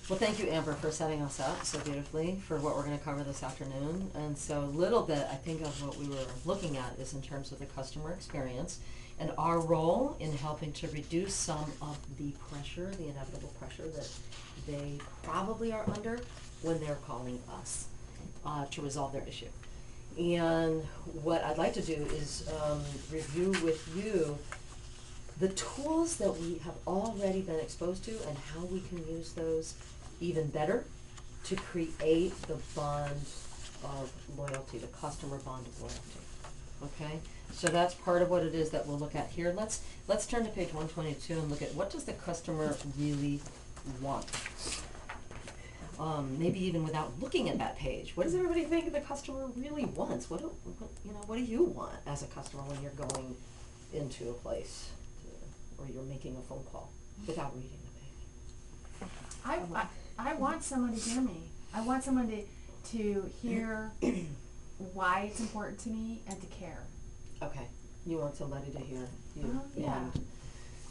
Well, thank you, Amber, for setting us up so beautifully for what we're going to cover this afternoon. And so a little bit, I think, of what we were looking at is in terms of the customer experience and our role in helping to reduce some of the pressure, the inevitable pressure that they probably are under when they're calling us to resolve their issue. And what I'd like to do is review with you the tools that we have already been exposed to and how we can use those even better to create the bond of loyalty, the customer bond of loyalty. Okay? So that's part of what it is that we'll look at here. Let's turn to page 122 and look at what does the customer really want. Maybe even without looking at that page, what does everybody think the customer really wants? What do you want as a customer when you're going into a place or you're making a phone call without reading the page? I want someone to hear me. I want someone to hear why it's important to me and to care. Okay. You want somebody to hear you. Yeah. And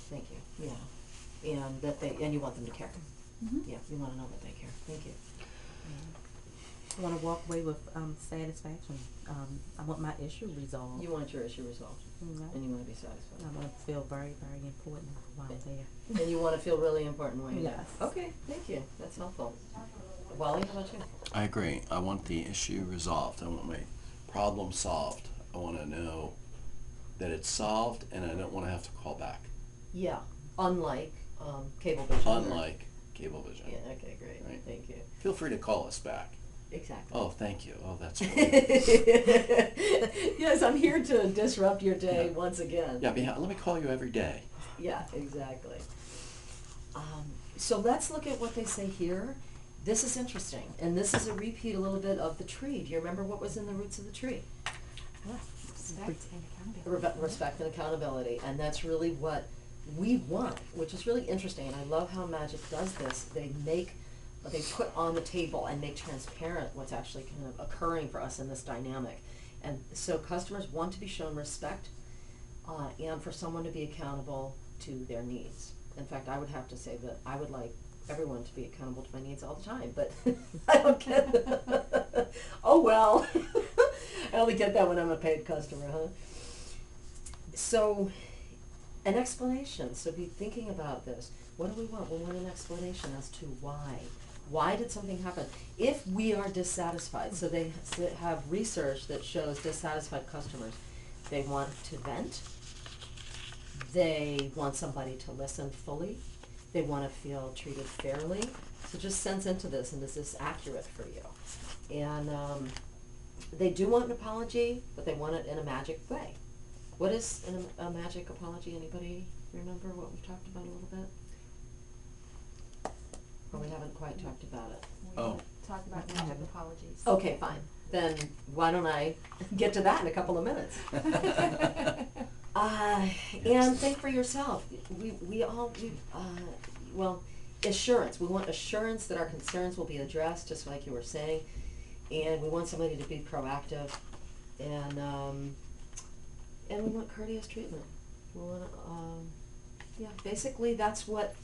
thank you. Yeah. And you want them to care. Mm-hmm. Yeah. You want to know that they care. Thank you. I want to walk away with satisfaction. I want my issue resolved. You want your issue resolved, Mhm. and you want to be satisfied. I want to feel very, very important while I'm there. And you want to feel really important when you're Yes. there. Okay. Thank you. That's helpful. Wally, how about you? I agree. I want the issue resolved. I want my problem solved. I want to know that it's solved, and I don't want to have to call back. Yeah. Unlike Cablevision. Unlike Cablevision. Yeah. Okay. Great. Right. Thank you. Feel free to call us back. Exactly. Oh, thank you. Oh, that's great. Yes, I'm here to disrupt your day Yeah. once again. Yeah, let me call you every day. Yeah, exactly. So let's look at what they say here. This is interesting, and this is a repeat a little bit of the tree. Do you remember what was in the roots of the tree? Respect and accountability. Respect and accountability, and that's really what we want, which is really interesting. And I love how Magic does this. They put on the table and make transparent what's actually kind of occurring for us in this dynamic. And so customers want to be shown respect and for someone to be accountable to their needs. In fact, I would have to say that I would like everyone to be accountable to my needs all the time, but I don't get that. Oh well. I only get that when I'm a paid customer, huh? So, an explanation. So be thinking about this. What do we want? We want an explanation as to why. Why did something happen? If we are dissatisfied, so they have research that shows dissatisfied customers, they want to vent, they want somebody to listen fully, they want to feel treated fairly. So just sense into this, and is this accurate for you? And they do want an apology, but they want it in a Magic way. What is a Magic apology? Anybody remember what we've talked about a little bit? Or we haven't quite talked about it. We Oh. talk about magic apologies. Okay, fine. Then why don't I get to that in a couple of minutes? And think for yourself. Assurance. We want assurance that our concerns will be addressed, just like you were saying, and we want somebody to be proactive, and we want courteous treatment. We want, basically that's what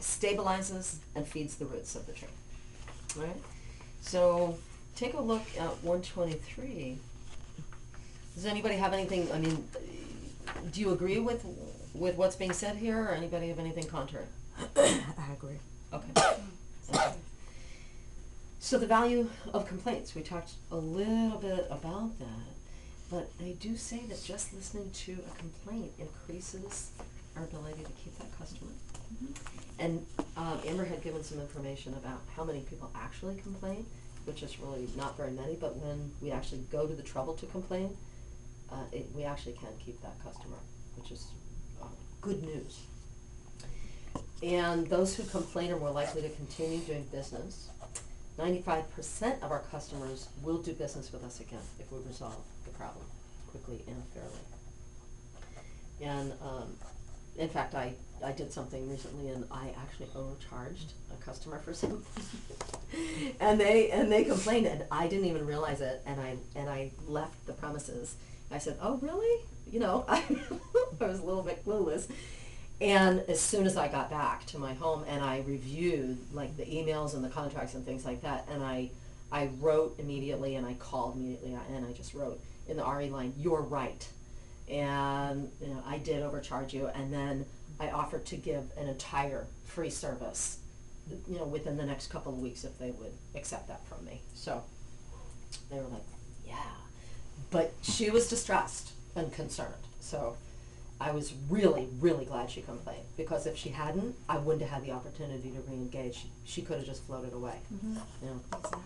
stabilizes and feeds the roots of the tree. All right. So take a look at 123. Does anybody have anything? I mean, do you agree with what's being said here, or anybody have anything contrary? I agree. Okay. Okay. So the value of complaints. We talked a little bit about that, but they do say that just listening to a complaint increases our ability to keep that customer. Mm-hmm. And Amber had given some information about how many people actually complain, which is really not very many, but when we actually go to the trouble to complain, we actually can keep that customer, which is good news. And those who complain are more likely to continue doing business. 95% of our customers will do business with us again if we resolve the problem quickly and fairly. And in fact, I did something recently, and I actually overcharged a customer for something, and they complained, and I didn't even realize it, and I left the premises. I said, "Oh, really?" I was a little bit clueless, And as soon as I got back to my home and I reviewed like the emails and the contracts and things like that, and I wrote immediately and I called immediately and I just wrote in the RE line, "You're right." And you know, I did overcharge you, and then I offered to give an entire free service, you know, within the next couple of weeks if they would accept that from me. So they were like, yeah. But she was distressed and concerned. So I was really, really glad she complained, because if she hadn't, I wouldn't have had the opportunity to re-engage. She could have just floated away. Mm-hmm. You know. Exactly.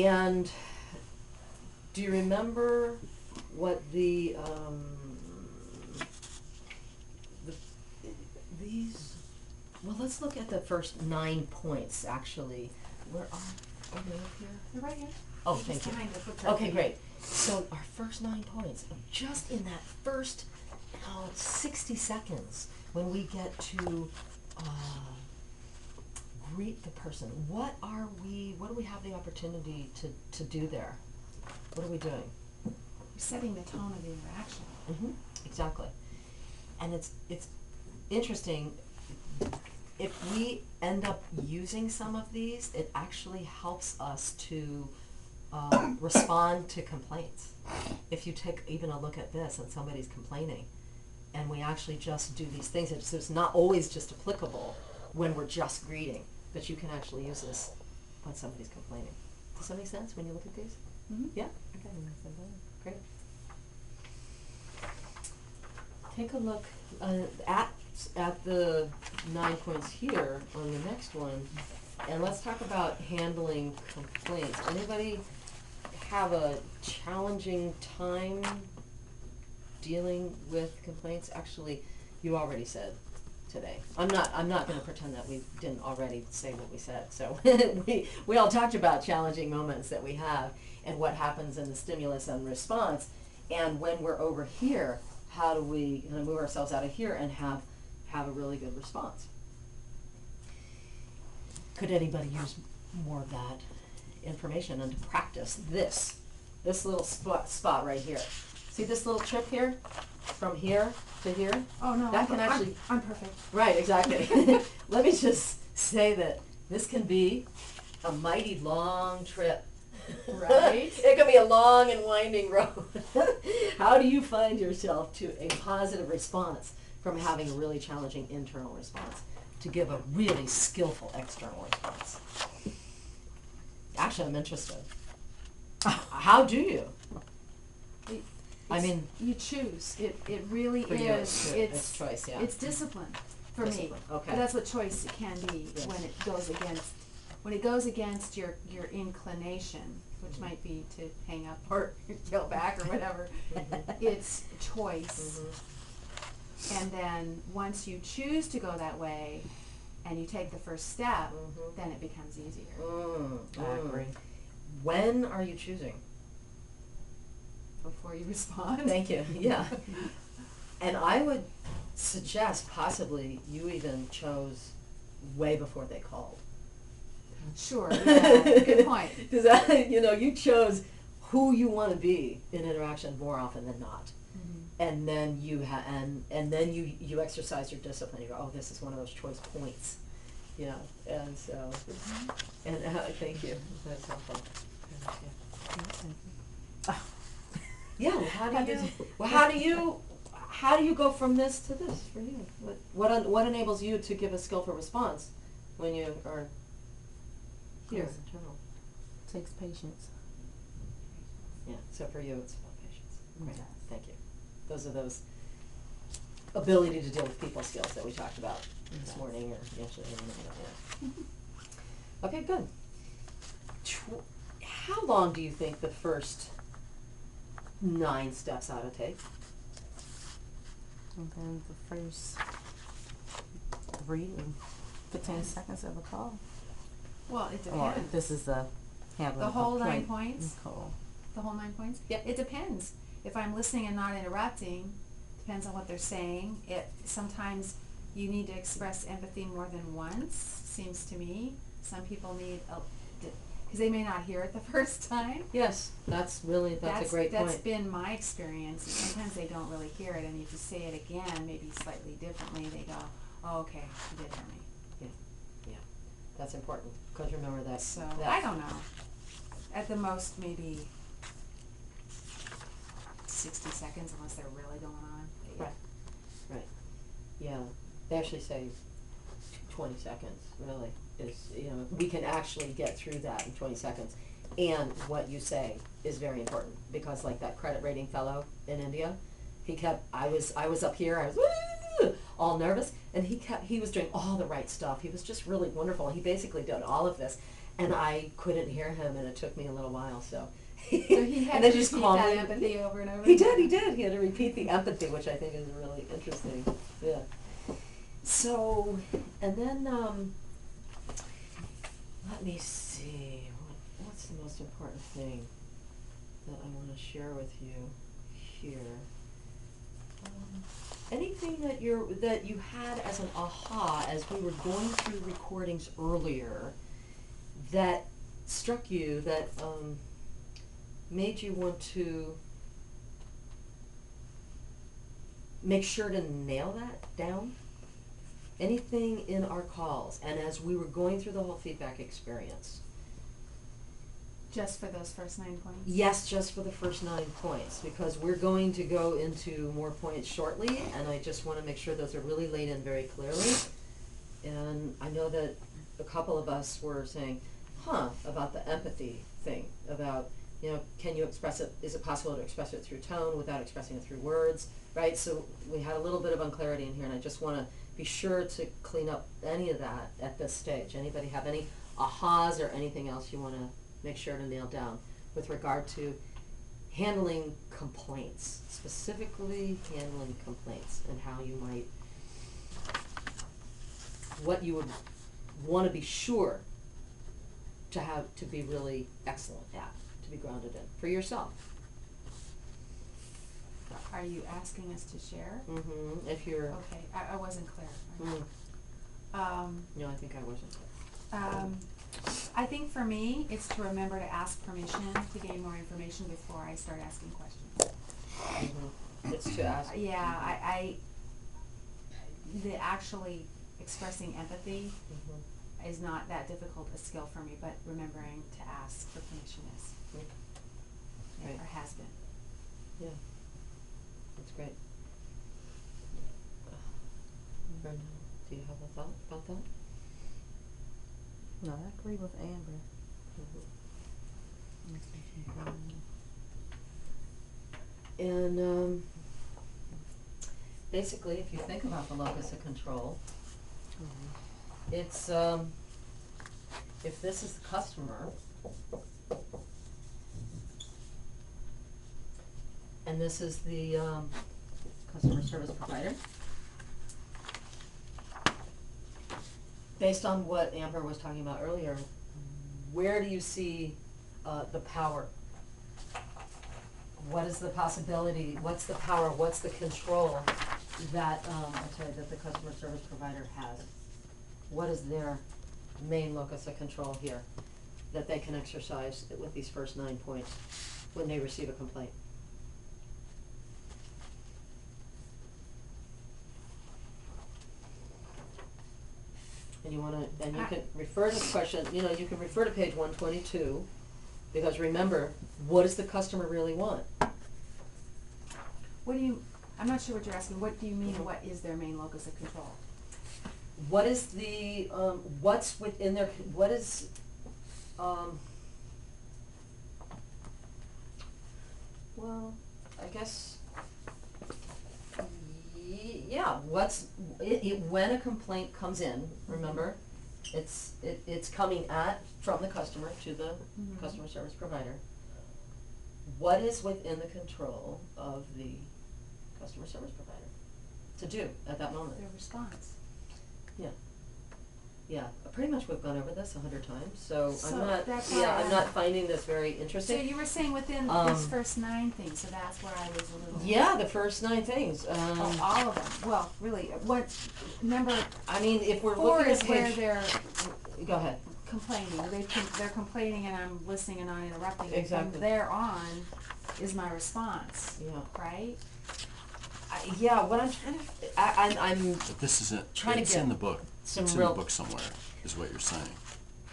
And do you remember what these, well, let's look at the first 9 points, actually. Where are they up here? They're right here. Oh, Just thank you. behind the flip chart. Okay, great. So our first 9 points, just in that first 60 seconds, when we get to greet the person, what do we have the opportunity to do there? What are we doing? You're setting the tone of the interaction. Mm-hmm. Exactly. And it's interesting, if we end up using some of these, it actually helps us to respond to complaints. If you take even a look at this and somebody's complaining, and we actually just do these things, it's not always just applicable when we're just greeting, but you can actually use this when somebody's complaining. Does that make sense when you look at these? Mm-hmm. Yeah? Okay. Great. Take a look at the 9 points here on the next one, and let's talk about handling complaints. Anybody have a challenging time dealing with complaints? Actually, you already said today. I'm not going to pretend that we didn't already say what we said. So we all talked about challenging moments that we have and what happens in the stimulus and response. And when we're over here, how do we move ourselves out of here and have a really good response? Could anybody use more of that information and to practice this little spot right here? See this little trip here, from here to here? Oh no, That can actually- I'm perfect. Right, exactly. Let me just say that this can be a mighty long trip. Right. It can be a long and winding road. How do you find yourself to a positive response from having a really challenging internal response to give a really skillful external response? Actually, I'm interested. How do you? I mean, you choose. It really for is. you, it's It's choice, yeah. it's discipline for Discipline, me. okay. But that's what choice can be Yes. when it goes against your inclination, which might be to hang up or go back or whatever. It's choice. Mhm. And then once you choose to go that way and you take the first step, Mhm. then it becomes easier. I agree. When are you choosing? Before you respond. Thank you. Yeah. And I would suggest possibly you even chose way before they called. Sure, yeah, good point. Because you chose who you want to be in interaction more often than not. Mhm. And then and then you exercise your discipline. You go, oh, this is one of those choice points, And so, and thank you. That's helpful. Yeah. How do you go from this to this for you? What enables you to give a skillful response when you are here? Yes. Internal. Takes patience. Yeah. So for you, it's about patience. Great. Yes. Thank you. Those are those ability to deal with people skills that we talked about this Yes. morning or yesterday. Yeah. Okay, good. How long do you think the first 9 steps ought to take? And then the first 3 to 10 seconds of a call. Well, it Or depends. this is the handling The whole 9 complaint points? call. The whole 9 points? Yep. It depends. If I'm listening and not interrupting, depends on what they're saying. Sometimes you need to express empathy more than once, seems to me. Some people need, cause they may not hear it the first time. Yes, that's a great point. That's been my experience, and sometimes they don't really hear it, and if you say it again, maybe slightly differently, they go, oh, okay, you did hear me. That's important, because remember that. So, that- I don't know, at the most, maybe 60 seconds, unless they're really going on. But yeah. Right. Yeah, they actually say 20 seconds, really, is, we can actually get through that in 20 seconds. And what you say is very important, because like that credit rating fellow in India, I was up here, I was woo, all nervous, and he was doing all the right stuff. He was just really wonderful. He basically did all of this, and I couldn't hear him, and it took me a little while, so. So he had and to then just repeat calmly- that empathy over and over He again. did. He had to repeat the empathy, which I think is really interesting. Yeah. So, and then, let me see, what's the most important thing that I want to share with you here? Anything that you had as an aha as we were going through recordings earlier that struck you, that made you want to make sure to nail that down? Anything in our calls, and as we were going through the whole feedback experience? Just for those first 9 points? Yes, just for the first 9 points, because we're going to go into more points shortly, and I just want to make sure those are really laid in very clearly. And I know that a couple of us were saying, about the empathy thing, about, can you express it, is it possible to express it through tone without expressing it through words, right? So we had a little bit of unclarity in here, and I just want to be sure to clean up any of that at this stage. Anybody have any ahas or anything else you want to make sure to nail down with regard to handling complaints, specifically handling complaints, and how you might, what you would want to be sure to be really excellent at, to be grounded in, for yourself. Are you asking us to share? Mm-hmm, if you're, Okay, I wasn't clear. no, I think I wasn't clear. I think for me, it's to remember to ask permission to gain more information before I start asking questions. Mm-hmm. It's to ask. Yeah, I the actually expressing empathy Mm-hmm. is not that difficult a skill for me, but remembering to ask for permission is, Right. or has been. Yeah, that's great. Brenda, do you have a thought about that? No, I agree with Amber. And basically, if you think about the locus of control, it's if this is the customer and this is the customer service provider, based on what Amber was talking about earlier, where do you see the power? What is the possibility, what's the power, what's the control that, that the customer service provider has? What is their main locus of control here that they can exercise with these first 9 points when they receive a complaint? And you can refer to the question, you can refer to page 122, because remember, what does the customer really want? I'm not sure what you're asking. What do you mean, what is their main locus of control? What is the, what's within their, what is, well, I guess, yeah, when a complaint comes in, remember, it's coming from the customer to the customer service provider. What is within the control of the customer service provider to do at that moment? Their response. Yeah, pretty much we've gone over this 100 times, so So I'm not, that's yeah, why I'm not finding this very interesting. So you were saying within this first 9 things, so that's where I was a little. Yeah, the first 9 things, Oh, all of them. Well, really, number I mean, if we're 4 looking is at where page, they're, go ahead, complaining, they're complaining and I'm listening and not interrupting. And Exactly. from there on is my response, Yeah. right? Yeah, what I'm trying to, I'm But this isn't, Trying to it's get in the book, some it's in the real- book somewhere, is what you're saying,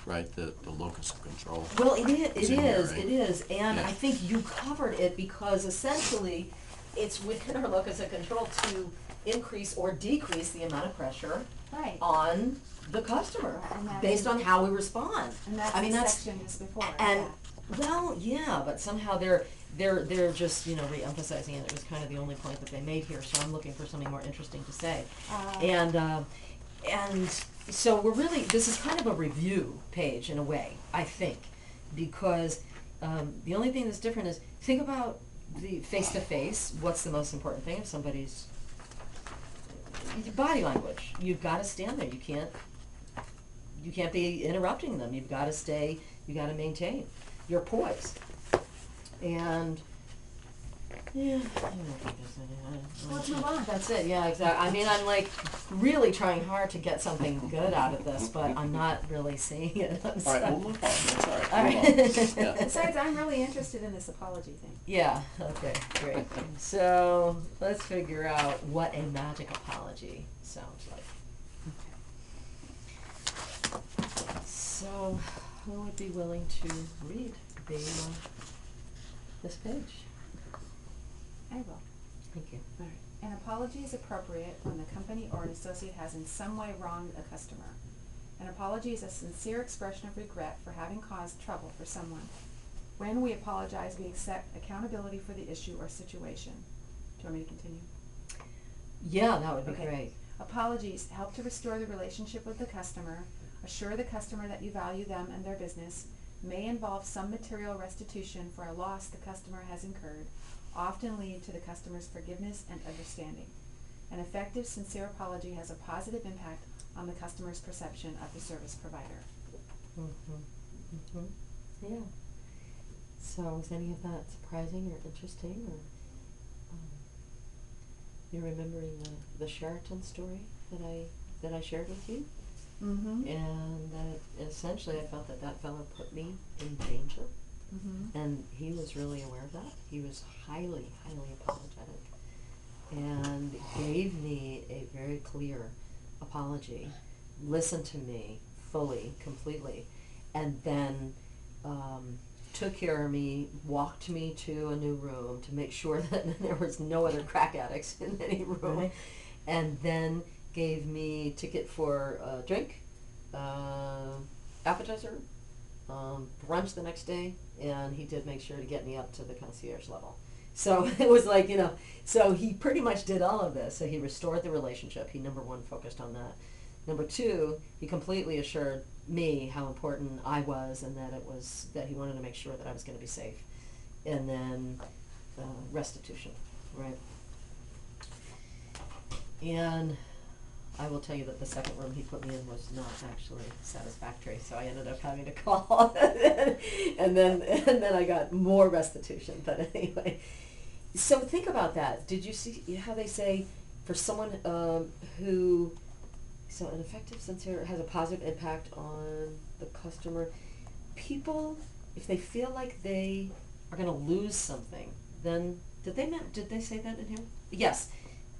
right? The locus of control. well, it It's is, in here, right? and Yeah. I think you covered it because essentially it's within our locus of control to increase or decrease the amount of pressure Right. on the customer And that's- based on how we respond. And that's I mean, the that's, section just before, and, yeah. well, yeah, but somehow they're just, re-emphasizing it. It was kind of the only point that they made here, so I'm looking for something more interesting to say. And so we're really, this is kind of a review page in a way, I think, because the only thing that's different is, think about the face-to-face, what's the most important thing if somebody's body language. You've gotta stand there, you can't be interrupting them, you gotta maintain your poise. And, yeah, I don't think there's any, Let's move on. that's it, yeah, exactly. I mean, I'm like really trying hard to get something good out of this, but I'm not really seeing it. I'm All right, sorry. we'll move on, that's all right, All move right. on. Yeah. Besides, I'm really interested in this apology thing. Yeah, okay, great. So let's figure out what a magic apology sounds like. So, who would be willing to read this page? I will. Thank you. Alright. An apology is appropriate when the company or an associate has in some way wronged a customer. An apology is a sincere expression of regret for having caused trouble for someone. When we apologize, we accept accountability for the issue or situation. Do you want me to continue? Yeah, that would be Okay. great. Apologies help to restore the relationship with the customer, assure the customer that you value them and their business, may involve some material restitution for a loss the customer has incurred, often lead to the customer's forgiveness and understanding. An effective, sincere apology has a positive impact on the customer's perception of the service provider. Yeah. So, was any of that surprising or interesting, or you're remembering the Sheraton story that I shared with you? Mm-hmm. And that essentially I felt that fellow put me in danger, Mm-hmm. and he was really aware of that. He was highly, highly apologetic, and gave me a very clear apology, listened to me fully, completely, and then took care of me, walked me to a new room to make sure that there was no other crack addicts in any room, Right. and then gave me ticket for a drink, appetizer, brunch the next day, and he did make sure to get me up to the concierge level. So it was like, so he pretty much did all of this. So he restored the relationship. He, number one, focused on that. Number two, he completely assured me how important I was, and that he wanted to make sure that I was going to be safe. And then restitution, right? And I will tell you that the second room he put me in was not actually satisfactory, so I ended up having to call, and then I got more restitution. But anyway, so think about that. Did you see how they say for someone who, so an effective, sincere, has a positive impact on the customer? People, if they feel like they are going to lose something, then did they say that in here? Yes.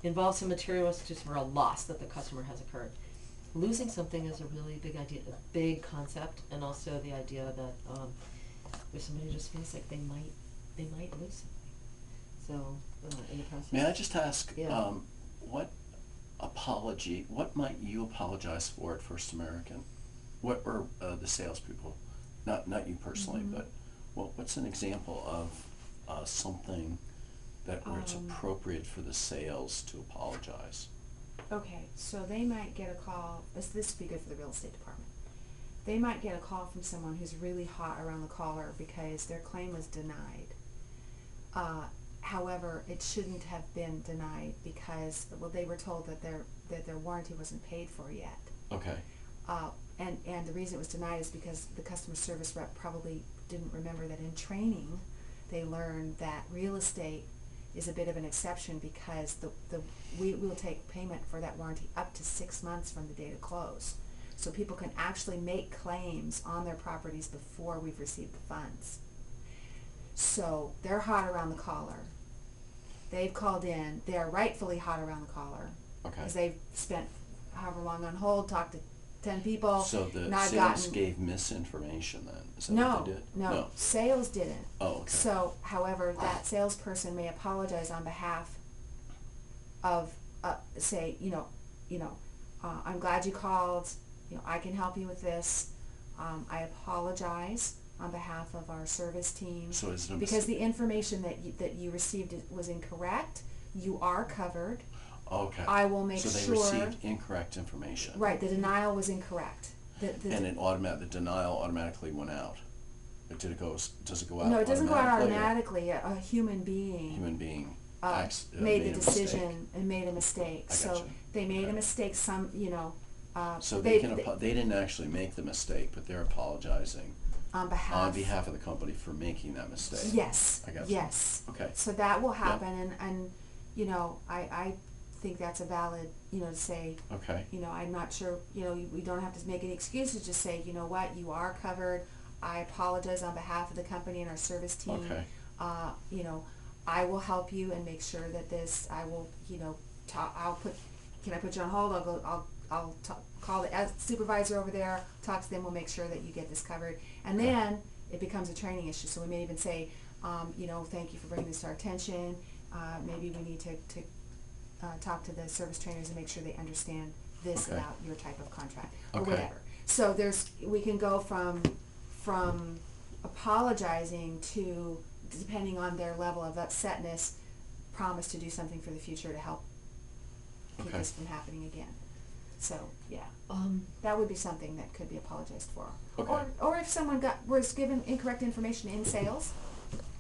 Involves some material restitution for a loss that the customer has incurred. Losing something is a really big idea, a big concept, and also the idea that if somebody just feels like they might lose something. So in the process. May I just ask, Yeah. what might you apologize for at First American? What, or the salespeople, not you personally, Mhm. but what's an example of something that where it's appropriate for the sales to apologize? Okay, so they might get a call, this would be good for the real estate department. They might get a call from someone who's really hot around the collar because their claim was denied. However, it shouldn't have been denied because, well, they were told that their warranty wasn't paid for yet. Okay. And the reason it was denied is because the customer service rep probably didn't remember that in training they learned that real estate is a bit of an exception because we will take payment for that warranty up to 6 months from the date of close. so people can actually make claims on their properties before we've received the funds. So they're hot around the collar. They've called in. They're rightfully hot around the collar Okay. because they've spent however long on hold, talked to 10 people, So the not sales gotten. gave misinformation then? Is that No, what they did? no, sales didn't. Oh, okay. So, however, that salesperson may apologize on behalf of, say, I'm glad you called. I can help you with this. I apologize on behalf of our service team So is it a because the information that you received was incorrect. You are covered. Okay. I will make So they sure. received incorrect information. Right, the denial was incorrect. And the denial automatically went out. Or does it go out No, it doesn't go out automatically, or automatically. A human being Human being made the a decision mistake? and made a mistake. I So gotcha. they made Okay. a mistake. So they didn't actually make the mistake, but they're apologizing on behalf of the company for making that mistake. Yes. I gotcha. Yes. Okay. So that will happen, and I think that's a valid to say. Okay. I'm not sure. We don't have to make any excuses. Just say, you know what, you are covered. I apologize on behalf of the company and our service team. Okay. I will help you and make sure that this. I will. Can I put you on hold? I'll call the supervisor over there. Talk to them. We'll make sure that you get this covered. And Okay. then it becomes a training issue. So we may even say, thank you for bringing this to our attention. Maybe we need to talk to the service trainers and make sure they understand this Okay. about your type of contract or Okay. whatever. So we can go from apologizing to, depending on their level of upsetness, promise to do something for the future to help keep Okay. this from happening again. So yeah, Um, that would be something that could be apologized for. Okay. Or if someone was given incorrect information in sales,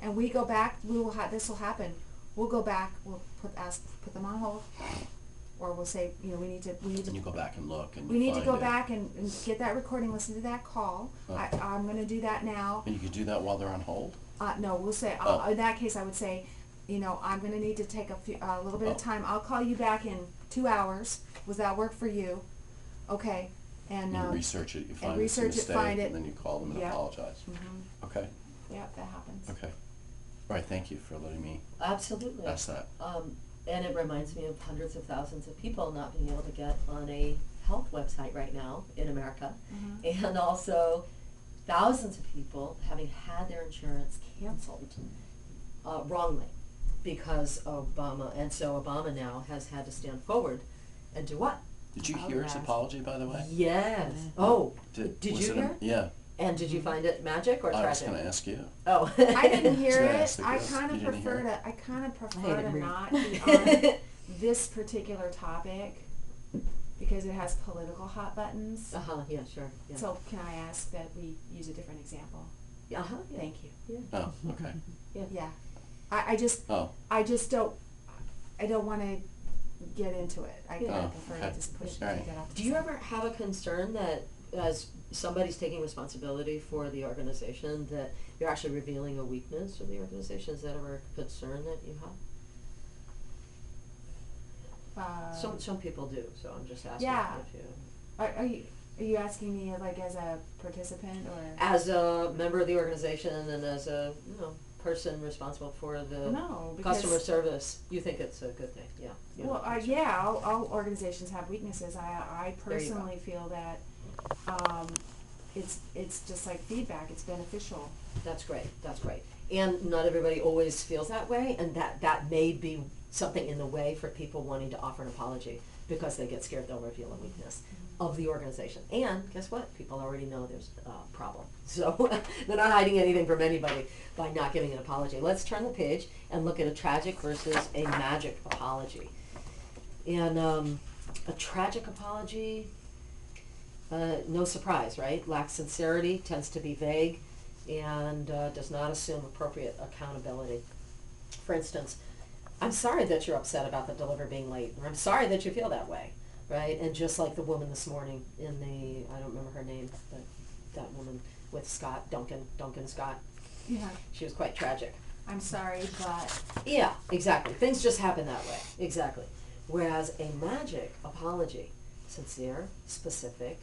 and we go back, this will happen. We'll go back. We'll put them on hold, or we'll say, we need to. And you go back and look and We need to find go it. back and get that recording, listen to that call. Oh. I'm going to do that now. And you could do that while they're on hold? No, we'll say, Oh. in that case, I would say, I'm going to need to take a little bit of Oh. time. I'll call you back in 2 hours. Does that work for you? Okay. And You research it, you find it's a research it, mistake, find it. and then you call them and Yeah. apologize. Okay, yeah, that happens. okay. All right, thank you for letting me absolutely. ask that. And it reminds me of hundreds of thousands of people not being able to get on a health website right now in America. And also thousands of people having had their insurance canceled wrongly because of Obama. And so Obama now has had to stand forward and do what? Did you hear his Apologize. apology, by the way? Yes. Oh, did was you it hear? Yeah, And did you find it magic or I was tragic? gonna ask you. Oh. I didn't hear gonna it. ask the I girls. kind You of didn't hear prefer it? to. I kind of I prefer hate to it, not be on this particular topic because it has political hot buttons. Uh-huh, yeah, sure. Yeah. So can I ask that we use a different example? Uh-huh, yeah. Thank you. Yeah. Oh, okay. Yeah. I just Oh, don't. I don't want to get into it. I Yeah. kind Oh, of prefer okay. to just push All right. take that off. the Do you side. ever have a concern that as somebody's taking responsibility for the organization that you're actually revealing a weakness of the organization? Is that ever a concern that you have? Some people do, so I'm just asking Yeah. if you. Are you asking me like as a participant or? As a member of the organization and as a person responsible for the No, because customer service, you think it's a good thing, yeah. You well, don't think so. yeah, all organizations have weaknesses. I There you go. personally feel that it's just like feedback. It's beneficial. That's great, that's great. And not everybody always feels that way, and that may be something in the way for people wanting to offer an apology because they get scared they'll reveal a weakness of the organization. And guess what? People already know there's a problem. So they're not hiding anything from anybody by not giving an apology. Let's turn the page and look at a tragic versus a magic apology. And a tragic apology, no surprise, right? Lacks sincerity, tends to be vague, and does not assume appropriate accountability. For instance, I'm sorry that you're upset about the delivery being late, or I'm sorry that you feel that way, right? And just like the woman this morning in the, I don't remember her name, but that woman with Scott, Duncan Scott, Yeah. she was quite tragic. I'm sorry, but Yeah, exactly. Things just happen that way. Exactly. Whereas a magic apology, sincere, specific,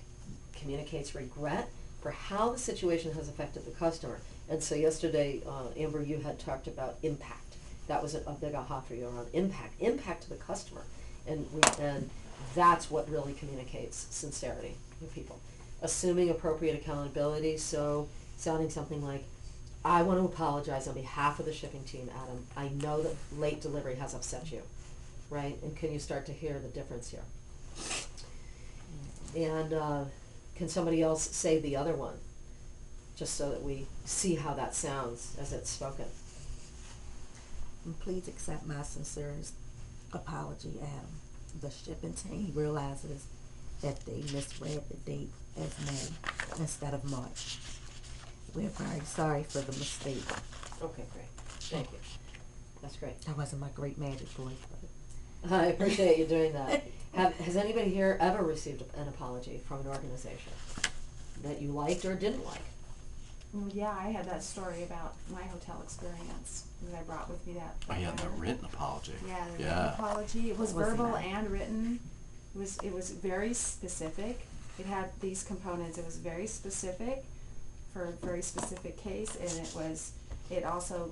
communicates regret for how the situation has affected the customer. And so yesterday, Amber, you had talked about impact. That was a big aha for you around impact to the customer. And that's what really communicates sincerity with people. Assuming appropriate accountability, so sounding something like, I want to apologize on behalf of the shipping team, Adam. I know that late delivery has upset you, right? And can you start to hear the difference here? And can somebody else say the other one? Just so that we see how that sounds as it's spoken. And please accept my sincerest apology, Adam. The shipping team realizes that they misread the date as May instead of March. We're very sorry for the mistake. Okay, great. Thank you. That's great. That wasn't my great magic voice, but I appreciate you doing that. Has anybody here ever received an apology from an organization that you liked or didn't like? Well, yeah, I had that story about my hotel experience that I brought with me that. Oh, yeah, the letter. written apology. Yeah, the written Yeah. apology. It was What was verbal that? and written. It was very specific. It had these components. It was very specific for a very specific case, and it also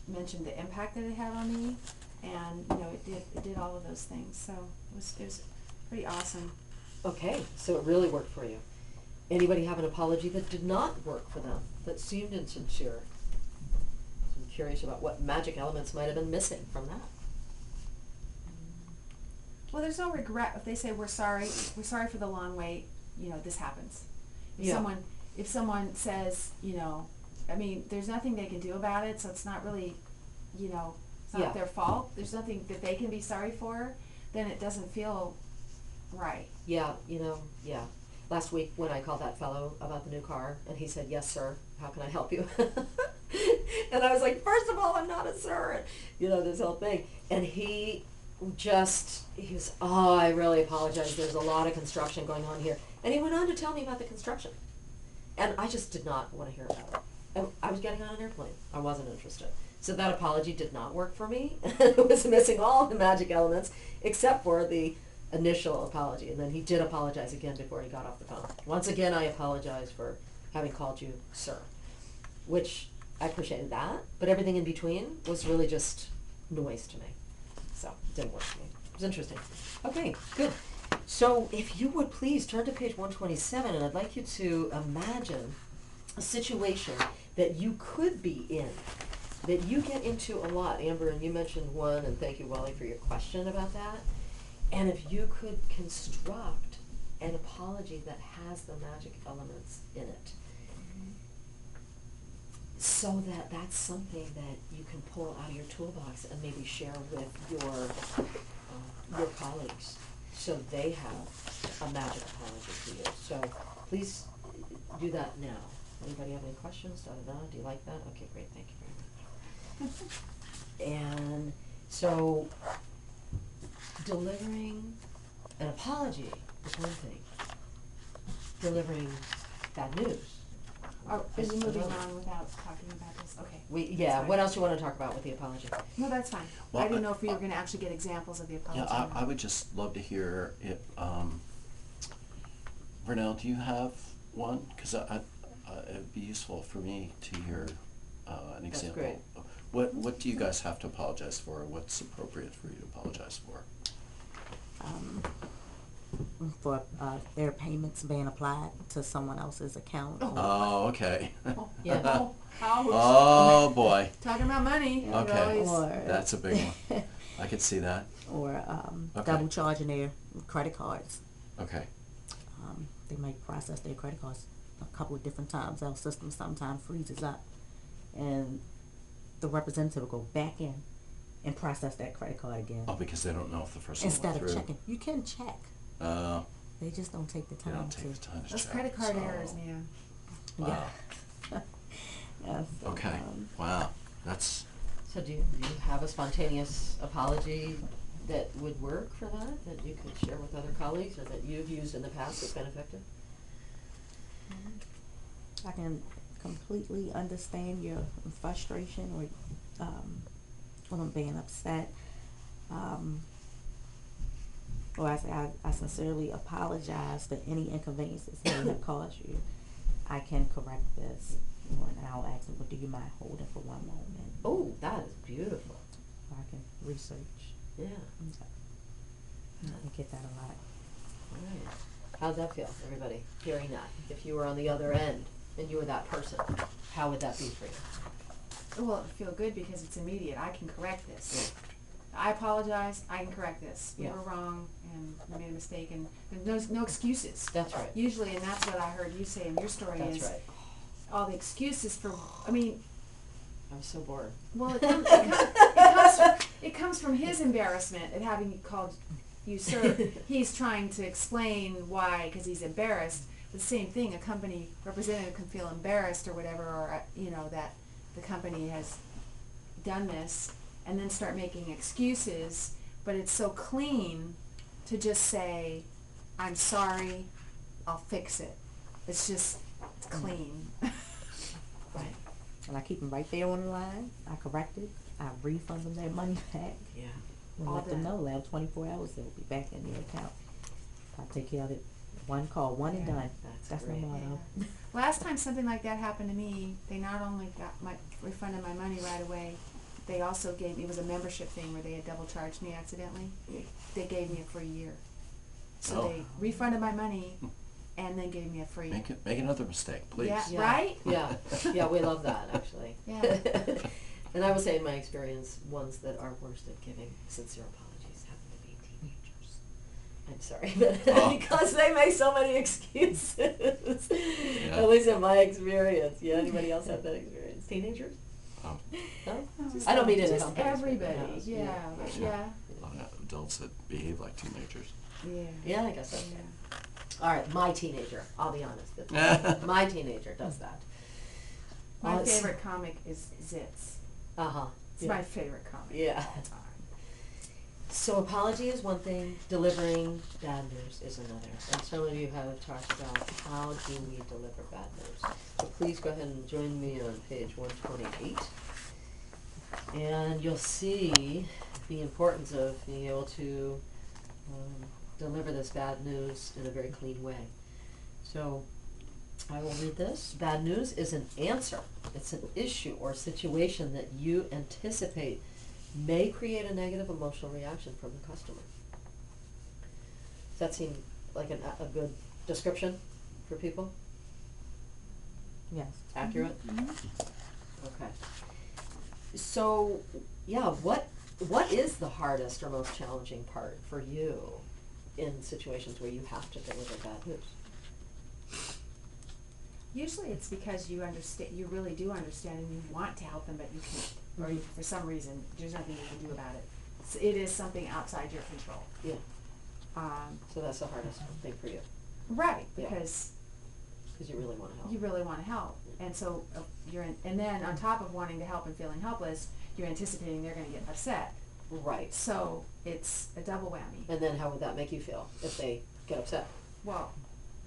mentioned the impact that it had on me, and it did all of those things. So it was pretty awesome. Okay, so it really worked for you. Anybody have an apology that did not work for them, that seemed insincere? So I'm curious about what magic elements might have been missing from that. Well, there's no regret if they say we're sorry for the long wait. This happens. Yeah. If someone says, I mean, there's nothing they can do about it, so it's not really, it's not Yeah. their fault. There's nothing that they can be sorry for. Then it doesn't feel right. Yeah, yeah. Last week when I called that fellow about the new car and he said, yes, sir, how can I help you? And I was like, first of all, I'm not a sir. And, this whole thing. And he was, oh, I really apologize. There's a lot of construction going on here. And he went on to tell me about the construction. And I just did not want to hear about it. And I was getting on an airplane. I wasn't interested. So that apology did not work for me. It was missing all the magic elements except for the initial apology. And then he did apologize again before he got off the phone. Once again, I apologize for having called you sir, which I appreciated that. But everything in between was really just noise to me. So it didn't work for me. It was interesting. Okay, good. So if you would please turn to page 127, and I'd like you to imagine a situation that you could be in, that you get into a lot. Amber, and you mentioned one, and thank you, Wally, for your question about that. And if you could construct an apology that has the magic elements in it, so that that's something that you can pull out of your toolbox and maybe share with your colleagues, so they have a magic apology to you. So please do that now. Anybody have any questions? Do you like that? Okay, great. Thank you very much. And so delivering an apology is one thing. Delivering bad news. Are is you moving another. on without talking about this? Okay. Yeah, That's what fine. else do you want to talk about with the apology? No, that's fine. Well, I didn't know if we were going to actually get examples of the apology. Yeah, I would just love to hear it. Vernell, do you have one? Because it'd be useful for me to hear an That's example. great. What do you guys have to apologize for? What's appropriate for you to apologize for? For their payments being applied to someone else's account. Oh, okay. Yeah. Oh, boy. Talking about money. you Okay. always- Or That's a big one. I could see that. or Okay. double charging their credit cards. Okay. They might process their credit cards a couple of different times. Our system sometimes freezes up, and the representative will go back in and process that credit card again Oh, because they don't know if the first one instead went of through. checking. You can check. They just don't take the They time don't to. take the time to Those check. credit card so- errors, man. Wow. Yes. Okay. Wow. That's So do you have a spontaneous apology that would work for that you could share with other colleagues, or that you've used in the past that's been effective? I can completely understand your frustration when I'm being upset. Or I sincerely apologize for any inconveniences that may have caused you. I can correct this. And I'll ask them, well, do you mind holding for one moment? Oh, that is beautiful. Or I can research. Yeah. I get that a lot. Right. How'd that feel, everybody, hearing that? If you were on the other end and you were that person, how would that be for you? Well, it would feel good because it's immediate. I can correct this. I apologize. I can correct this. We Yeah. were wrong and we made a mistake, and there's no excuses. That's right. Usually, and that's what I heard you say in your story That's is right. all the excuses for. I mean, I was so bored. well, it comes from his embarrassment at having called you sir. He's trying to explain why, because he's embarrassed. The same thing, a company representative can feel embarrassed or whatever, or that the company has done this, and then start making excuses. But it's so clean to just say, "I'm sorry, I'll fix it." It's clean. Right. And I keep them right there on the line. I correct it. I refund them their money back. Yeah. And All let them done. know they have 24 hours, they'll be back in their account. I take care of it. One call, one and Yeah, done. that's my great. motto. Yeah. Last time something like that happened to me, they not only refunded my money right away, they also gave me, it was a membership thing where they had double charged me accidentally. They gave me a free year. So Oh. they refunded my money and then gave me a free. Make another mistake, please. Yeah, Yeah. right? Yeah. Yeah, we love that, actually. Yeah. And I would say in my experience, ones that are worst at giving sincere apologies happen to be teenagers. I'm sorry, but Oh. because they make so many excuses. At least in my experience. Yeah, anybody else have that experience? Teenagers? Oh, No? I don't mean it in Just companies, but everybody, yeah. yeah, Yeah. yeah, a lot of adults that behave like teenagers. yeah. Yeah, I guess so. Yeah. All right, my teenager. I'll be honest. My teenager does that. My s- favorite comic is Zitz. Uh-huh. It's Yeah. my favorite comic Yeah. of all time. So apology is one thing, delivering bad news is another. And some of you have talked about how do we deliver bad news. So please go ahead and join me on page 128. And you'll see the importance of being able to deliver this bad news in a very clean way. So I will read this. Bad news is an answer. It's an issue or situation that you anticipate may create a negative emotional reaction from the customer. Does that seem like a good description for people? Yes. Accurate? Mhm. Okay. So, yeah, what is the hardest or most challenging part for you in situations where you have to deliver bad news? Usually it's because you understand, you really do understand and you want to help them, but you can't. Or you, for some reason, there's nothing you can do about it. So it is something outside your control. Yeah. So that's the hardest thing for you, right, Yeah. because because you really want to help. you really want to help. And so and then on top of wanting to help and feeling helpless, you're anticipating they're going to get upset. Right. So it's a double whammy. And then how would that make you feel if they get upset? Well,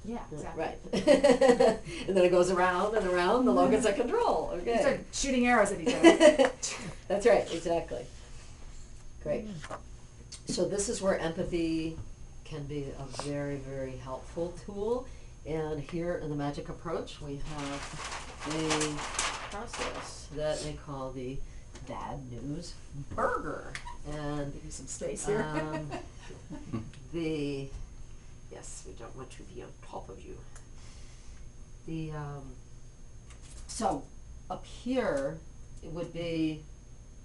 yeah, exactly. Right. And then it goes around and around, the locus of control. You Okay. start shooting arrows at each other. That's right, exactly. Great. So this is where empathy can be a very, very helpful tool. And here in the Magic Approach, we have a process that they call the Bad News Burger. And Give you some space here. yes, we don't want to be on top of you. So up here, it would be,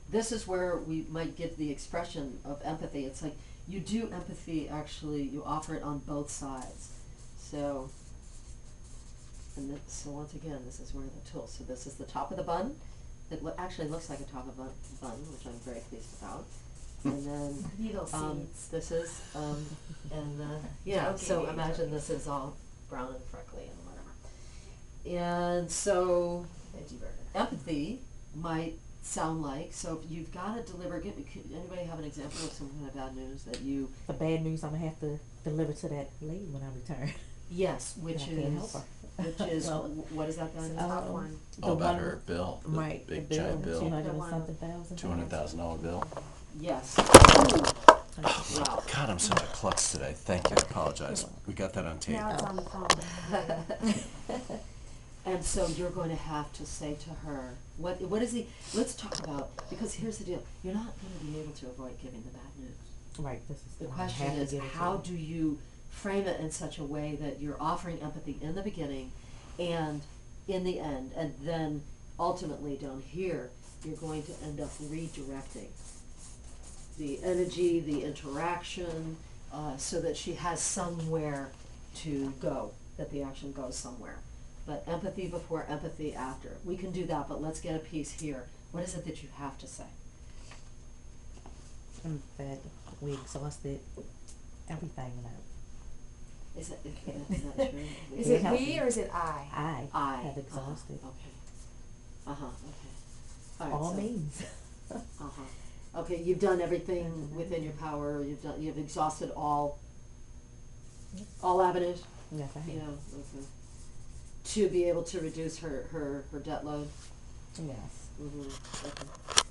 this is where we might get the expression of empathy. It's like you do empathy, actually, you offer it on both sides. So, so once again, this is where the tool. So this is the top of the bun. It actually looks like a top of bun, which I'm very pleased about. And then Needle seeds. this is, yeah, Joking, so imagine joking. this is all brown and freckly and whatever. And so, Veggie burger. empathy might sound like, so if you've got to deliver, could anybody have an example of some kind of bad news that you, The bad news I'm gonna have to deliver to that lady when I return. yes, which I can't help is, her. which is, Well, what is that bad news? Top one. Oh, about one- her bill, the Right, big the bill, giant bill, 200 The and one- something thousand. $200,000 bill. Yes. Wow. God, I'm so out of klutz today. Thank you. I apologize. We got that on tape. Now it's on the phone. And so you're going to have to say to her, what is let's talk about, because here's the deal, you're not gonna be able to avoid giving the bad news. Right, this is. The I question have to is, give it to how you. do you frame it in such a way that you're offering empathy in the beginning and in the end, and then ultimately down here, you're going to end up redirecting the energy, the interaction, so that she has somewhere to go, that the action goes somewhere. But empathy before, empathy after. We can do that, but let's get a piece here. What is it that you have to say? That we exhausted everything now. Is that true? Is it we or is it I? I have exhausted Okay. Okay. All right, all so- means. Okay, you've done everything within your power, you've exhausted all avenues, Yes, I you have. know, to be able to reduce her debt load. Yes. Okay.